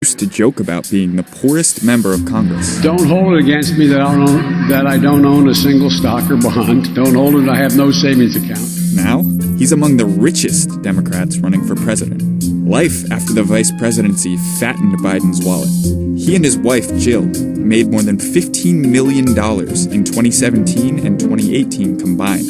used to joke about being the poorest member of Congress. Don't hold it against me that I don't own a single stock or bond. Don't hold it, I have no savings account. Now, he's among the richest Democrats running for president. Life after the vice presidency fattened Biden's wallet. He and his wife, Jill, made more than $15 million in 2017 and 2018 combined.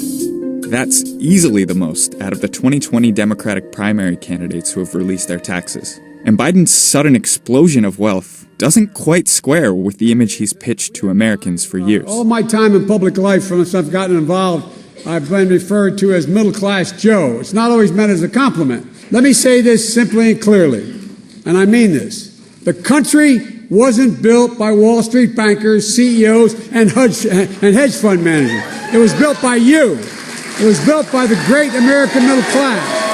That's easily the most out of the 2020 Democratic primary candidates who have released their taxes. And Biden's sudden explosion of wealth doesn't quite square with the image he's pitched to Americans for years. All my time in public life, from since I've gotten involved, I've been referred to as middle-class Joe. It's not always meant as a compliment. Let me say this simply and clearly, and I mean this. The country wasn't built by Wall Street bankers, CEOs, and hedge fund managers. It was built by you. It was built by the great American middle class.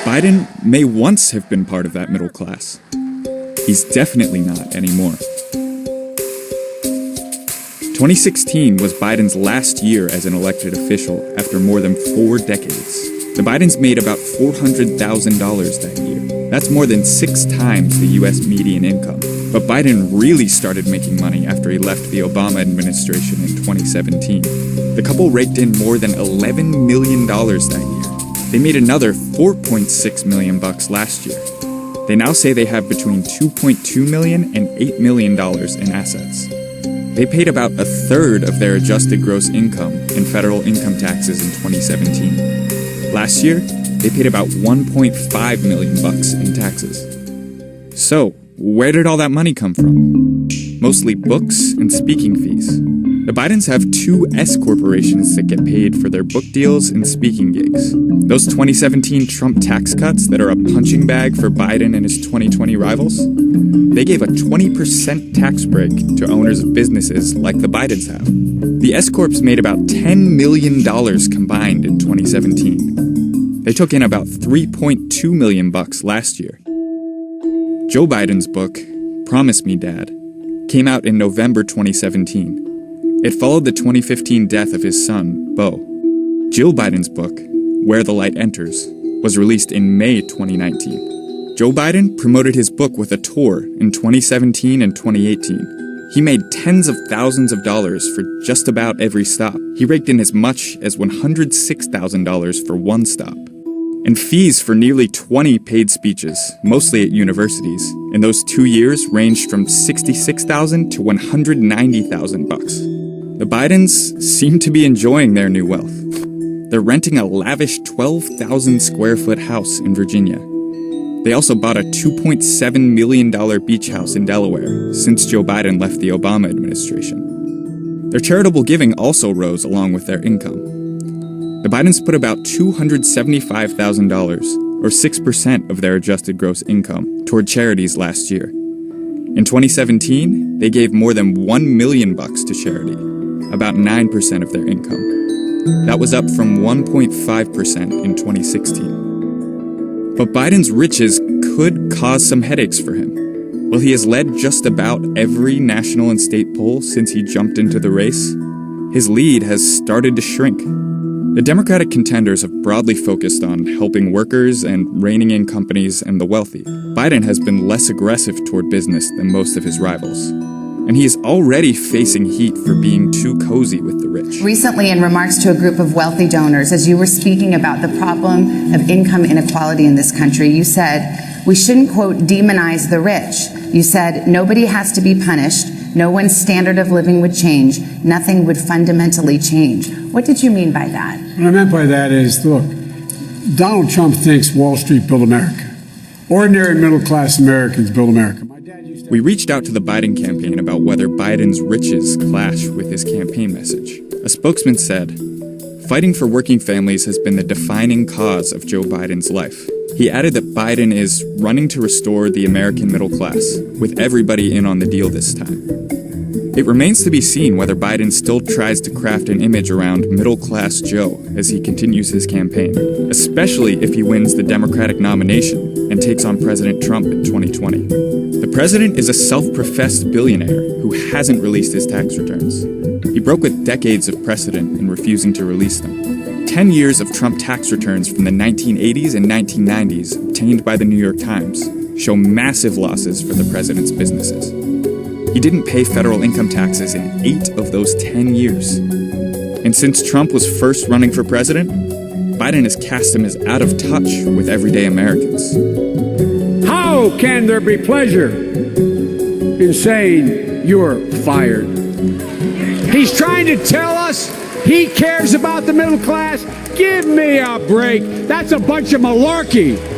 Biden may once have been part of that middle class. He's definitely not anymore. 2016 was Biden's last year as an elected official after more than 4 decades. The Bidens made about $400,000 that year. That's more than 6 times the U.S. median income. But Biden really started making money after he left the Obama administration in 2017. The couple raked in more than $11 million that year. They made another $4.6 million last year. They now say they have between $2.2 million and $8 million in assets. They paid about a third of their adjusted gross income in federal income taxes in 2017. Last year, they paid about $1.5 million in taxes. So, where did all that money come from? Mostly books and speaking fees. The Bidens have 2 S corporations that get paid for their book deals and speaking gigs. Those 2017 Trump tax cuts that are a punching bag for Biden and his 2020 rivals, they gave a 20% tax break to owners of businesses like the Bidens have. The S corps made about $10 million combined in 2017. They took in about $3.2 million last year. Joe Biden's book, Promise Me, Dad, came out in November 2017. It followed the 2015 death of his son, Beau. Jill Biden's book, Where the Light Enters, was released in May 2019. Joe Biden promoted his book with a tour in 2017 and 2018. He made tens of thousands of dollars for just about every stop. He raked in as much as $106,000 for one stop. And fees for nearly 20 paid speeches, mostly at universities, in those 2 years ranged from $66,000 to $190,000. The Bidens seem to be enjoying their new wealth. They're renting a lavish 12,000 square foot house in Virginia. They also bought a $2.7 million beach house in Delaware since Joe Biden left the Obama administration. Their charitable giving also rose along with their income. The Bidens put about $275,000, or 6% of their adjusted gross income, toward charities last year. In 2017, they gave more than $1 million to charity, about 9% of their income. That was up from 1.5% in 2016. But Biden's riches could cause some headaches for him. While he has led just about every national and state poll since he jumped into the race, his lead has started to shrink. The Democratic contenders have broadly focused on helping workers and reining in companies and the wealthy. Biden has been less aggressive toward business than most of his rivals. And he is already facing heat for being too cozy with the rich. Recently, in remarks to a group of wealthy donors, as you were speaking about the problem of income inequality in this country, you said, we shouldn't, quote, demonize the rich. You said, nobody has to be punished. No one's standard of living would change. Nothing would fundamentally change. What did you mean by that? What I meant by that is, look, Donald Trump thinks Wall Street built America. Ordinary middle-class Americans built America. We reached out to the Biden campaign about whether Biden's riches clash with his campaign message. A spokesman said, fighting for working families has been the defining cause of Joe Biden's life. He added that Biden is running to restore the American middle class, with everybody in on the deal this time. It remains to be seen whether Biden still tries to craft an image around middle-class Joe as he continues his campaign, especially if he wins the Democratic nomination and takes on President Trump in 2020. The president is a self-professed billionaire who hasn't released his tax returns. He broke with decades of precedent in refusing to release them. 10 years of Trump tax returns from the 1980s and 1990s obtained by the New York Times show massive losses for the president's businesses. He didn't pay federal income taxes in 8 of those 10 years. And since Trump was first running for president, Biden has cast him as out of touch with everyday Americans. How can there be pleasure in saying you're fired? He's trying to tell us he cares about the middle class. Give me a break. That's a bunch of malarkey.